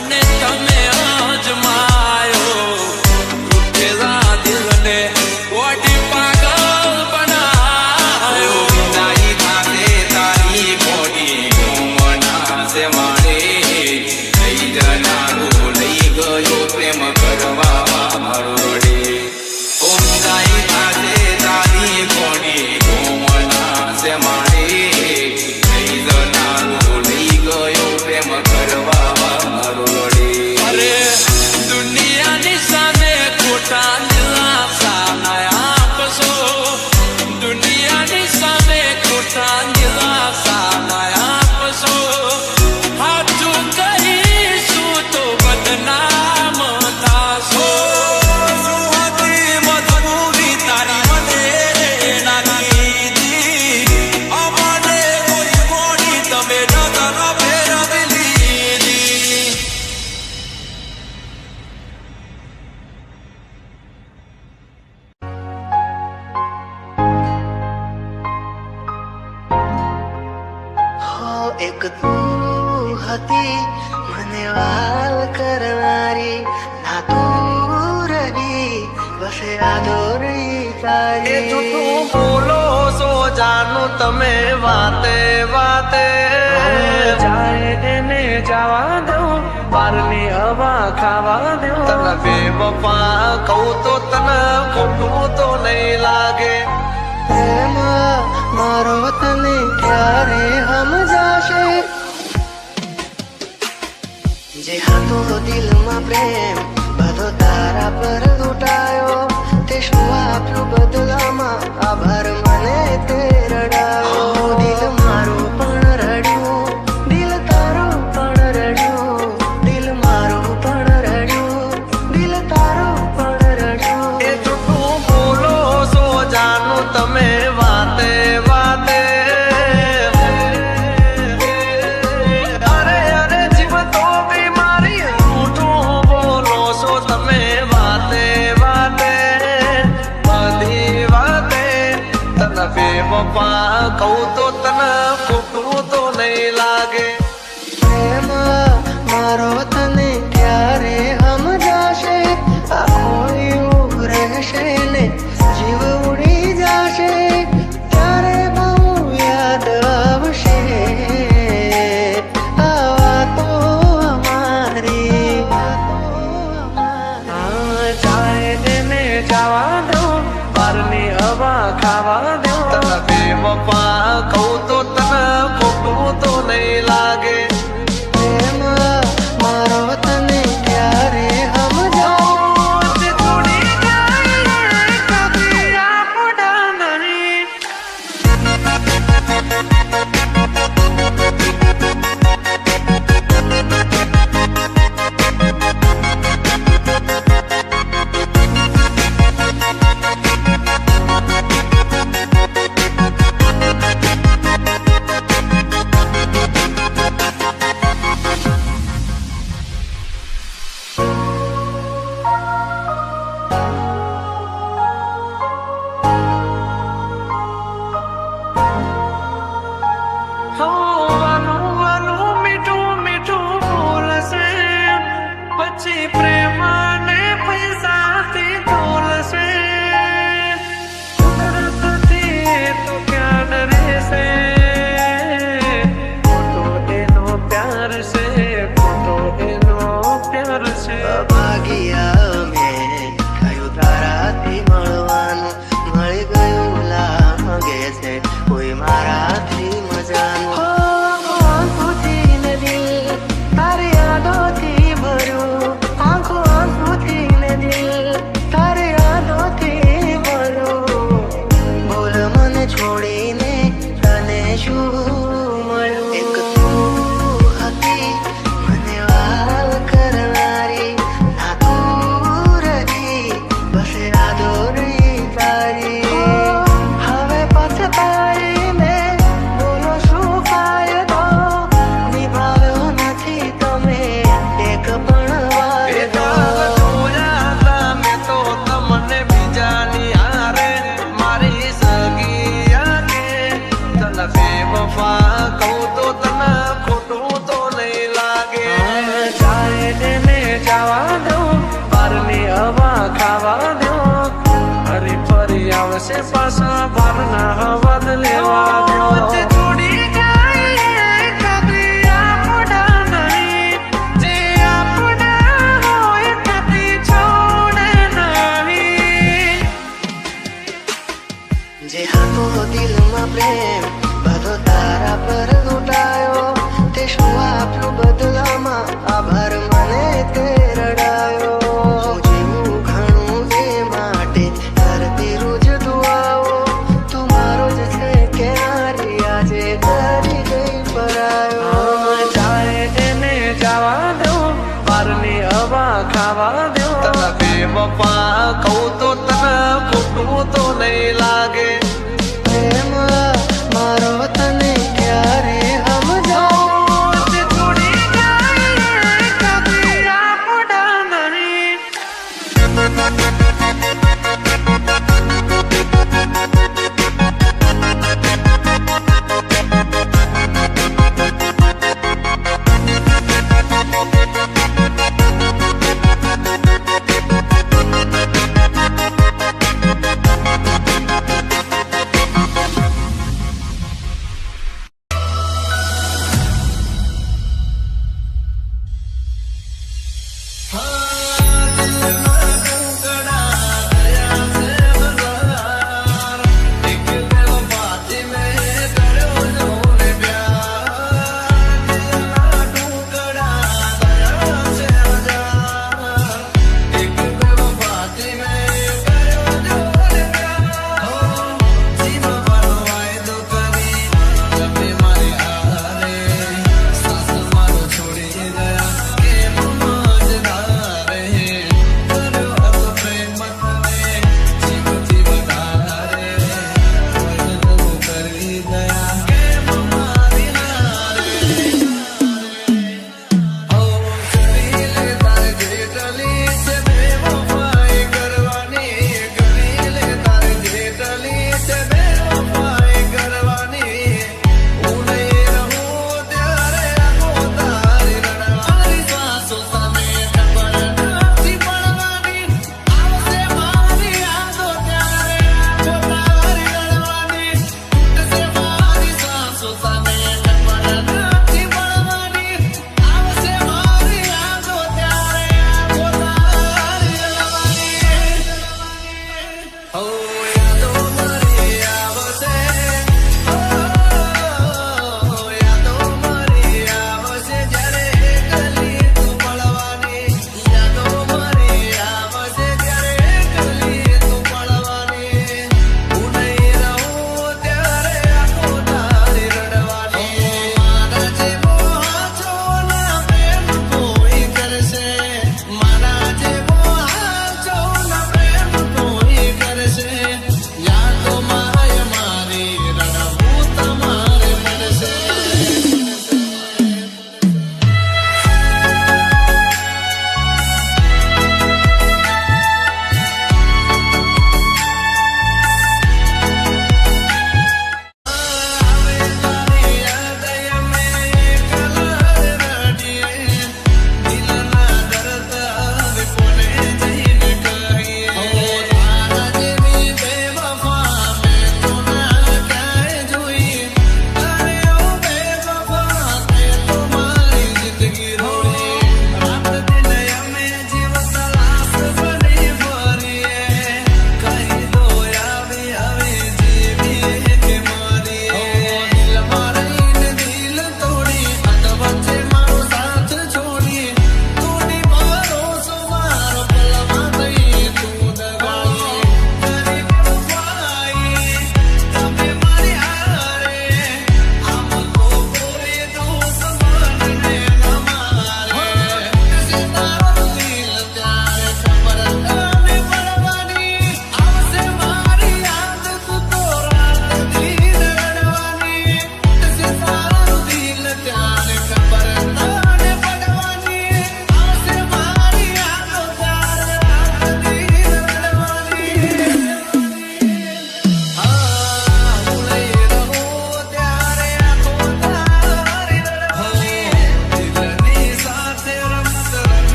અને તમે અજમાયો રૂઠેલા દિલને ઓઢી પાગલ બનાયો વિદાઈ થાતે તારી મોડી મનાસે મારે લઈ જનારો લઈ ગયો પ્રેમ કરવા મારો રડે ઓ વિદાઈ થાતે તારી મોડી મનાસે મારે લઈ જનારો લઈ ગયો પ્રેમ કરવા મારો રડે અરે દુનિયાની સામે ખોટા દિલાસા ના આપશો દુનિયાની સામે ખોટા દિલાસા ના આપશો હાચું કહીશું તો બદનામ થાશો સુહતી મજબૂરી તારી મને નાખી દી અમારે કોઈ મોડી તમે નજર ફેરવી લીધી એક તું હતી મને વાલ કરનારી ના તું રહી બસે આદોરી તારી તું બોલો છો જાનું તમે વાતે વાતે જાય એને જવા દઉં બારની હવા ખાવા દઉં તને બેવફા કહું તો તને ખોટું તો નહીં લાગે પ્રેમ મારો તને ક્યારે સમજાશે જે હતો દિલમાં પ્રેમ બધો તારા પર લૂંટાયો તે શું આપ્યું બદલામાં આભાર મને તે રડાયો દિલ મારું પણ રડ્યું દિલ તારું પણ રડ્યું દિલ મારું પણ રડ્યું દિલ તારું પણ રડ્યું એ જૂઠું બોલો છો જાનું તમે વાતે વાતે અરે અરે જીવ તો બીમારી જૂઠું બોલો છો તમે વાતે વાતે બધી વાતે તને બેવફા કહું તો તને ખોટું તો નહીં લાગે પ્રેમ મારો તને ક્યારે સમજાશે આ ખોયું રહેશે ને જીવ ઉડી જશે ત્યારે બહુ યાદ આવશે આ વાતો અમારી જાય એને જવા દઉં બારની હવા ખાવા દઉં તને બેવફા કહું જવા દો ફરી ફરી આવશે પાછા ભારના હવાદ લેવા દો છોડી જાય કદી આપણા નહીં જે આપણા હોય કદી છોડે નહીં જે હતો દિલમાં પ્રેમ બધો તારા પર લૂંટાયો તે શું આપ્યું બદલામાં આભાર મને તે રડાયો હું જીવું ઘણું એ માટે કરતી રોજ દુઆઓ તું મારો જ છે કે હારી આજે કરી ગઈ પરાયો જાય એને જવા દો બારની હવા ખાવા દો તને બેવફા કહું તો તને ખોટું તો નહીં લાગે પ્રેમ મારો તને ક્યારે સમજાયો છોડી જાય કદી આપણા નહીં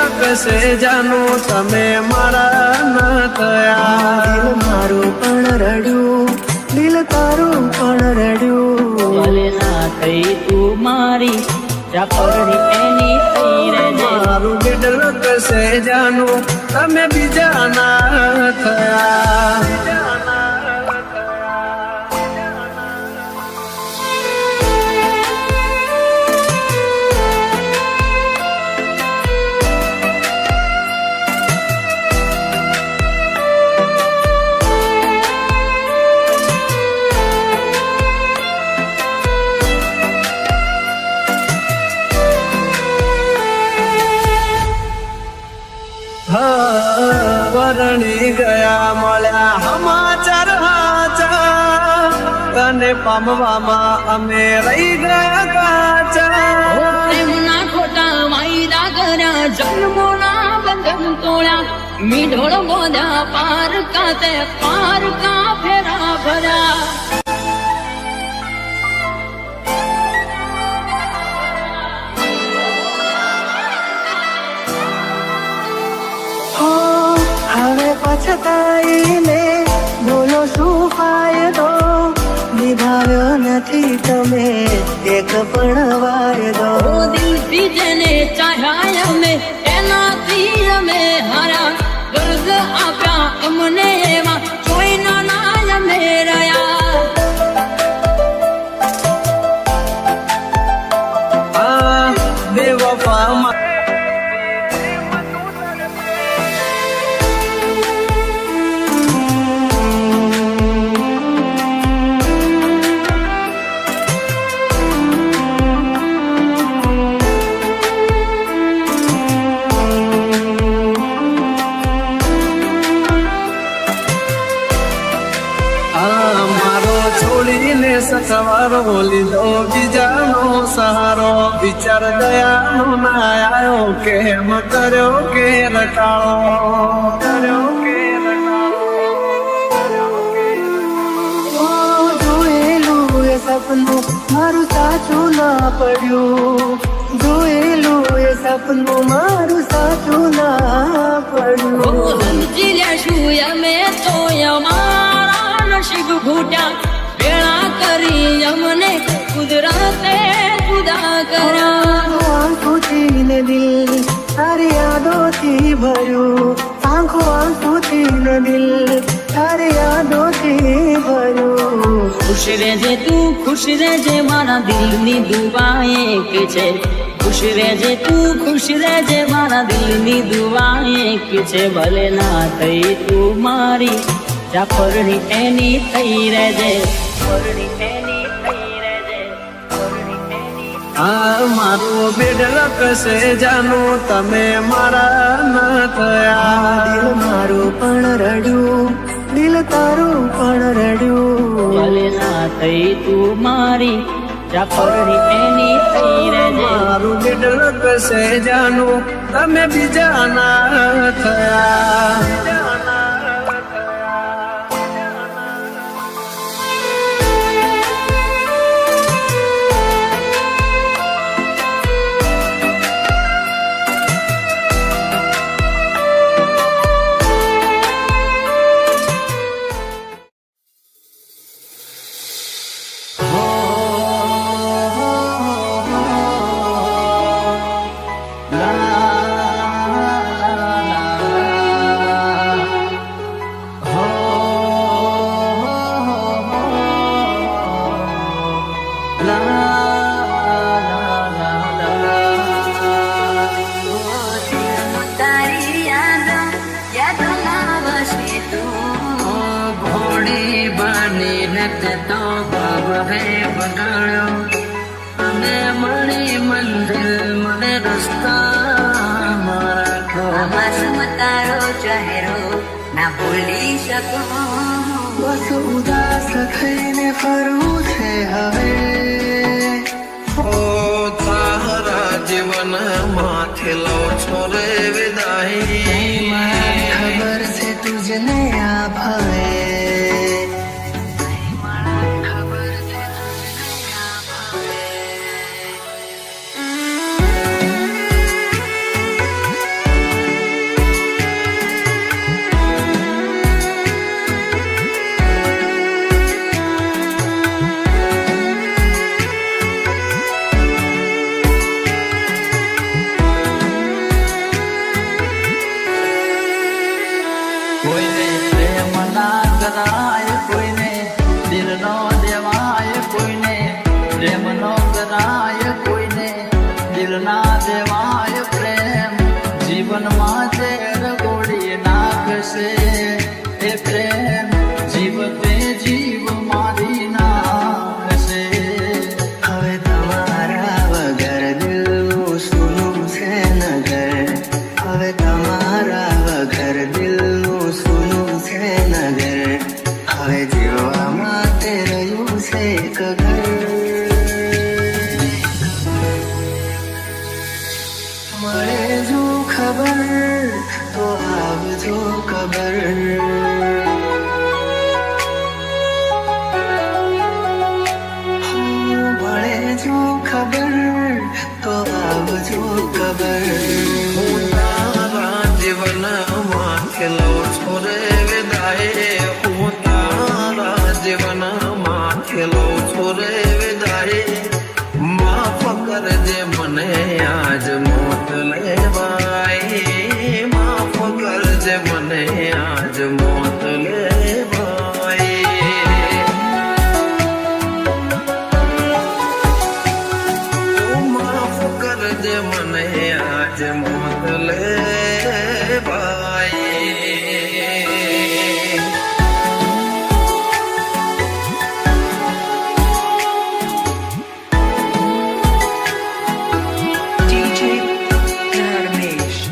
લકશે જાનું તમે મારા ન થયા. દિલ મારું પણ રડ્યું, દિલ તારું પણ રડ્યું. ભલે ના થઈ તું મારી જા પરણી એની થઈ રહેજે. મારું દિલ લકશે જાનું તમે બીજા ના થયા. પરણી ગયા મળ્યા સમાચાર હાચા, તને પામવામાં અમે રહી ગયા કાચા. પ્રેમના ખોટા વાયદા કર્યા, જન્મોના બંધન તોડ્યા, મીઠોળ બોધ્યા પારકા તે પારકા ફેરા ભર્યા. હવે પછતાઈને બોલો શું ફાયદો, નિભાવ્યો નથી તમે એક પણ વાયદો. ઓ દિલથી જેને ચાહ્યા અમે એનાથી અમે હાર્યા, દર્દ આપ્યા અમને એવા જોઈના ના અમે રહ્યા. બેવફામાં સવારો લીધો બીજાનો સહારો, વિચાર દયાનો ના આવ્યો કેમ કર્યો કે રટાળો, કર્યો કે જોયેલું એ સપનું મારું સાચું ના પડ્યું, જોયેલું એ સપનું મારું સાચું ના પડ્યું. સમજી લેશું અમે તો અમારા નસીબ ઘૂટ્યા, વેળા કરી અમને કુદરતે જુદા કર્યા. આંખોથી ને દિલ તારી યાદોથી ભર્યું, આંખો આંખોથી ને દિલ તારી યાદોથી ભર્યું. ખુશ રહેજે તું ખુશ રહેજે, મારા દિલની દુઆ એક છે. ખુશ રહેજે તું ખુશ રહેજે, મારા દિલની દુઆ એક છે. ભલે ના થઈ તું મારી જા પરણી એની થઈ રહેજે, પરણી એની થઈ રહેજે, પરણી એની. મારું બેડ લકશે જાનું તમે મારા ન થયા. દિલ મારું પણ રડ્યું, દિલ તારું પણ રડ્યું. ભલે ના થઈ તું મારી જા પરણી એની થઈ રહેજે. મારું બેડ લકશે જાનું તમે બીજા ના થયા. બસ ઉદાસ થઈને ફરવું છે હવે, તારા જીવન માથે લો છોરે વિદાય. ખબર છે તુજને આ ભાઈ, ખબર છે તુજને આ ભાઈ. એક ઘર મળે જો ખબર તો આવજો ખબર મળે જો ખબર તો આવજો ખબર હું તારા જીવનમાં ખેલો છોરે વિદાય હું તારા જીવનમાં ખેલો છોરે વિદાય માફ કરજે મને આજ મોત લેવાય માફ કરજે મને આજ મોત લેવાય માફ કરજે મને આજ મોત લેવાય DJ Dharmesh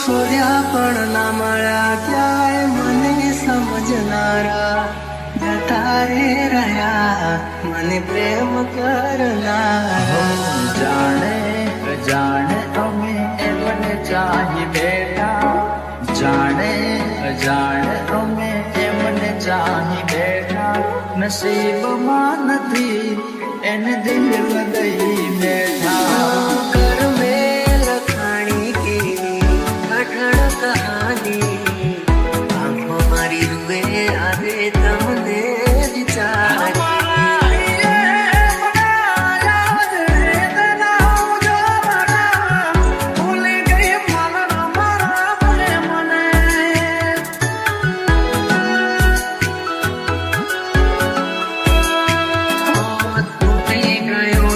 શોધ્યા પણ ના મળ્યા ક્યાંય મને સમજનારા જતા રે રહ્યા મને પ્રેમ કરનારા જાણે અજાણે અમે એમને ચાહી બેઠા જાણે અજાણે અમે એમને ચાહી બેઠા નસીબમાં નથી એને દિલ લગઈ બેઠા कर में लखाणी की कठण कहानी आंखों मारी रुए आवे तमने विचार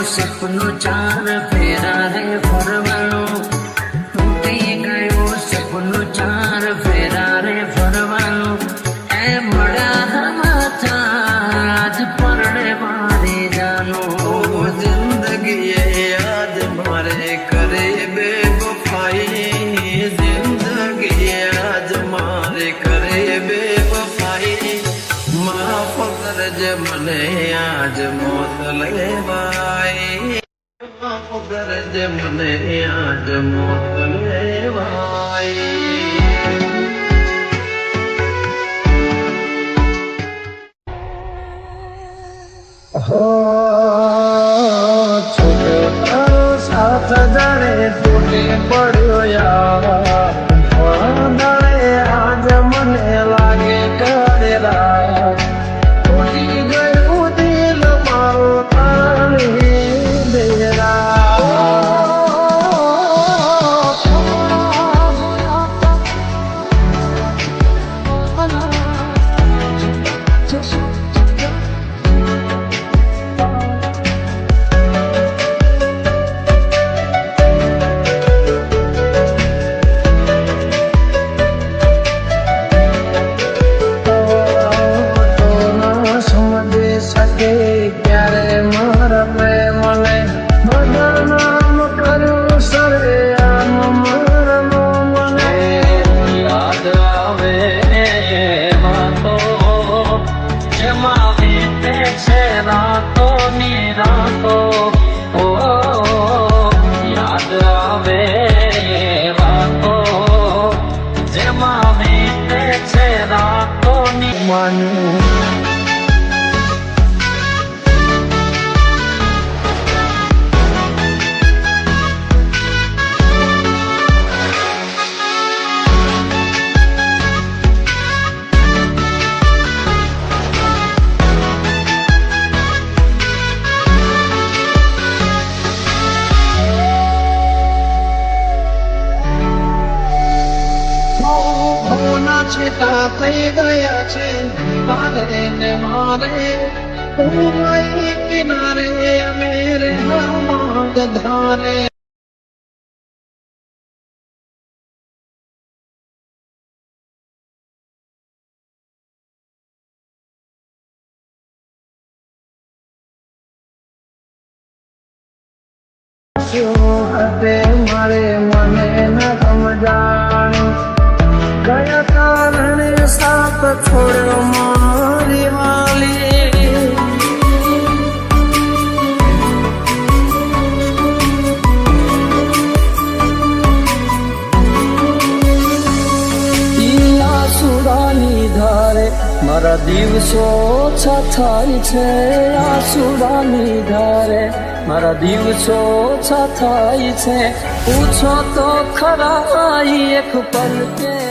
સપનું ચાર ફેરા રે ફરવાનું તૂટી ગયું સપનું ચાર ફેરા રે ફરવાનું એ મળ્યા સમાચાર આજ પરણે મારી જાનું જિંદગી યાદ મારે કરે બેવફાઈ જિંદગી યાદ મારે કરે બેવફાઈ માફ કરજે મને આજ મોત લેવાય માફ કરજે મને આજ મોત લેવાય સાથ જાણે તૂટી પડ્યો યાર દાડે આજ મને લાગે કરેલા તૂટી ગયું દિલ મારું તાળી ક્યારે મારા પ્રેમને બધા નામ કર્યું સરે આમ મારનું મને યાદ આવે વાતો જેમાં વીતે છે રાતો ની રાતો ઓ યાદ આવે વાતો જેમાં વીતે છે રાતો ની માનું છેટા થઈ ગયા છે તારે ને મારે હું કિનારે અમે રે ધારે શું હતે મારે મને ન સમજાણું ગયા કારણે સાથ છોડ્યો મારી વાલી આસુરાની ધારે મારા દિવસો ઓછા થાય છે આસુરાની ધારે મારા દિવસો ઓછા થાય છે પૂછો તો ખરા એક પલ કે